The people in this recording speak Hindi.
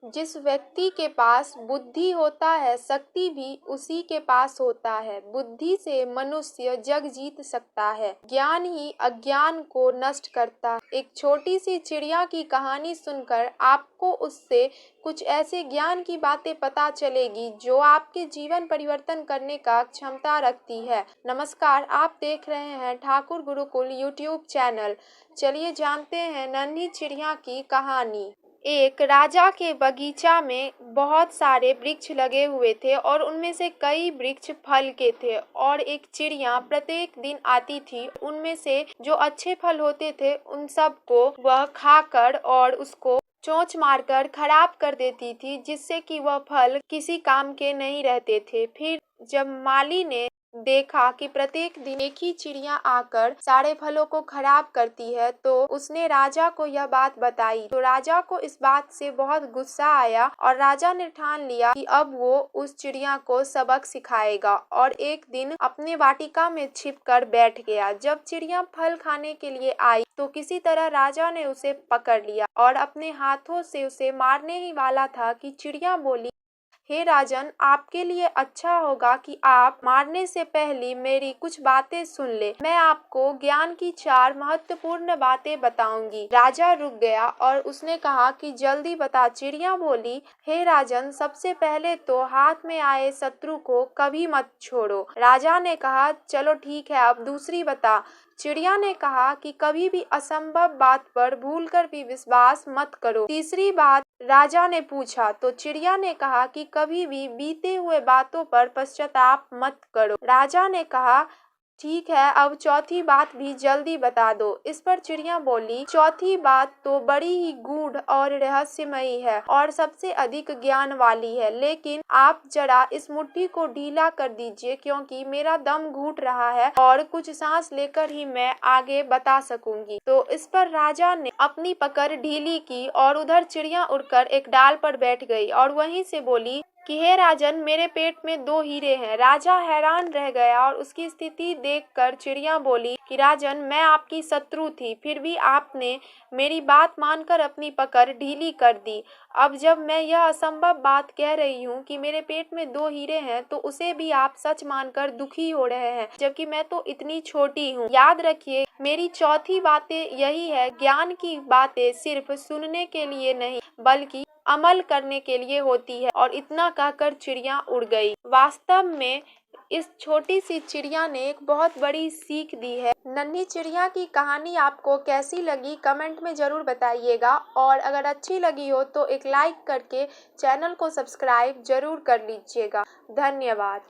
जिस व्यक्ति के पास बुद्धि होता है, शक्ति भी उसी के पास होता है। बुद्धि से मनुष्य जग जीत सकता है, ज्ञान ही अज्ञान को नष्ट करता है। एक छोटी सी चिड़िया की कहानी सुनकर आपको उससे कुछ ऐसे ज्ञान की बातें पता चलेगी जो आपके जीवन परिवर्तन करने का क्षमता रखती है। नमस्कार, आप देख रहे हैं ठाकुर गुरुकुल यूट्यूब चैनल। चलिए जानते हैं नन्ही चिड़िया की कहानी। एक राजा के बगीचा में बहुत सारे वृक्ष लगे हुए थे और उनमें से कई वृक्ष फल के थे और एक चिड़िया प्रत्येक दिन आती थी। उनमें से जो अच्छे फल होते थे उन सब को वह खाकर और उसको चोंच मारकर खराब कर देती थी, जिससे कि वह फल किसी काम के नहीं रहते थे। फिर जब माली ने देखा कि प्रत्येक दिन एक ही चिड़िया आकर सारे फलों को खराब करती है, तो उसने राजा को यह बात बताई। तो राजा को इस बात से बहुत गुस्सा आया और राजा ने ठान लिया कि अब वो उस चिड़िया को सबक सिखाएगा और एक दिन अपने वाटिका में छिपकर बैठ गया। जब चिड़िया फल खाने के लिए आई तो किसी तरह राजा ने उसे पकड़ लिया और अपने हाथों से उसे मारने ही वाला था कि चिड़िया बोली, हे राजन, आपके लिए अच्छा होगा कि आप मारने से पहले मेरी कुछ बातें सुन ले। मैं आपको ज्ञान की 4 महत्वपूर्ण बातें बताऊंगी। राजा रुक गया और उसने कहा कि जल्दी बता। चिड़िया बोली, हे राजन, सबसे पहले तो हाथ में आए शत्रु को कभी मत छोड़ो। राजा ने कहा, चलो ठीक है, अब दूसरी बता। चिड़िया ने कहा कि कभी भी असंभव बात पर भूलकर भी विश्वास मत करो। तीसरी बात राजा ने पूछा तो चिड़िया ने कहा कि कभी भी बीते हुए बातों पर पश्चाताप मत करो। राजा ने कहा, ठीक है, अब चौथी बात भी जल्दी बता दो। इस पर चिड़िया बोली, चौथी बात तो बड़ी ही गूढ़ और रहस्यमयी है और सबसे अधिक ज्ञान वाली है, लेकिन आप जरा इस मुट्ठी को ढीला कर दीजिए क्योंकि मेरा दम घुट रहा है और कुछ सांस लेकर ही मैं आगे बता सकूंगी। तो इस पर राजा ने अपनी पकड़ ढीली की और उधर चिड़िया उड़कर एक डाल पर बैठ गई और वहीं से बोली कि हे राजन, मेरे पेट में 2 हीरे हैं। राजा हैरान रह गया और उसकी स्थिति देखकर चिड़िया बोली कि राजन, मैं आपकी शत्रु थी, फिर भी आपने मेरी बात मानकर अपनी पकड़ ढीली कर दी। अब जब मैं यह असंभव बात कह रही हूँ कि मेरे पेट में 2 हीरे हैं, तो उसे भी आप सच मानकर दुखी हो रहे हैं, जबकि मैं तो इतनी छोटी हूँ। याद रखिए, मेरी चौथी बातें यही है, ज्ञान की बातें सिर्फ सुनने के लिए नहीं बल्कि अमल करने के लिए होती है। और इतना कहकर चिड़िया उड़ गई। वास्तव में इस छोटी सी चिड़िया ने एक बहुत बड़ी सीख दी है। नन्ही चिड़िया की कहानी आपको कैसी लगी कमेंट में जरूर बताइएगा और अगर अच्छी लगी हो तो एक लाइक करके चैनल को सब्सक्राइब जरूर कर लीजिएगा। धन्यवाद।